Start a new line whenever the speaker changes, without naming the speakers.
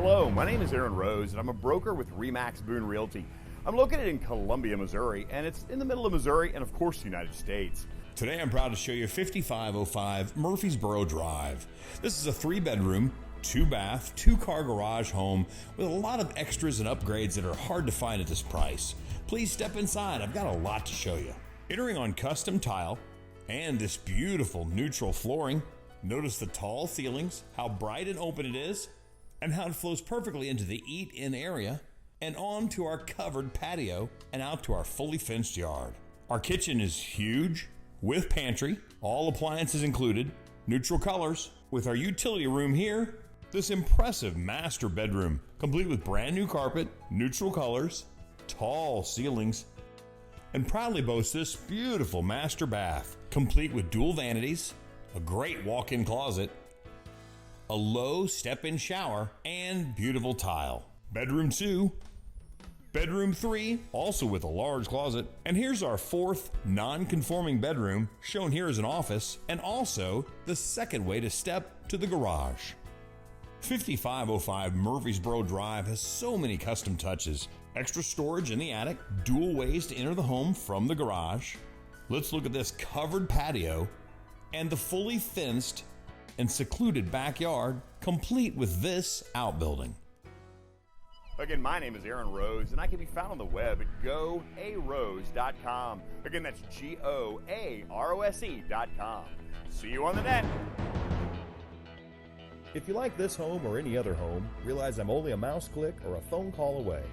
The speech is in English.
Hello, my name is Aaron Rose, and I'm a broker with RE/MAX Boone Realty. I'm located in Columbia, Missouri, and it's in the middle of Missouri and, of course, the United States.
Today I'm proud to show you 5505 Murfreesboro Drive. This is a 3-bedroom, 2-bath, 2-car garage home with a lot of extras and upgrades that are hard to find at this price. Please step inside, I've got a lot to show you. Entering on custom tile and this beautiful neutral flooring. Notice the tall ceilings, how bright and open it is, and how it flows perfectly into the eat-in area and on to our covered patio and out to our fully fenced yard. Our kitchen is huge with pantry, all appliances included, neutral colors. With our utility room here, this impressive master bedroom, complete with brand new carpet, neutral colors, tall ceilings, and proudly boasts this beautiful master bath, complete with dual vanities, a great walk-in closet, a low step-in shower, and beautiful tile. Bedroom 2, bedroom 3, also with a large closet. And here's our 4th non-conforming bedroom, shown here as an office, and also the second way to step to the garage. 5505 Murfreesboro Drive has so many custom touches. Extra storage in the attic, dual ways to enter the home from the garage. Let's look at this covered patio and the fully fenced and secluded backyard, complete with this outbuilding.
Again, my name is Aaron Rose, and I can be found on the web at goarose.com. Again, that's GOAROSE.com. See you on the net.
If you like this home or any other home, realize I'm only a mouse click or a phone call away.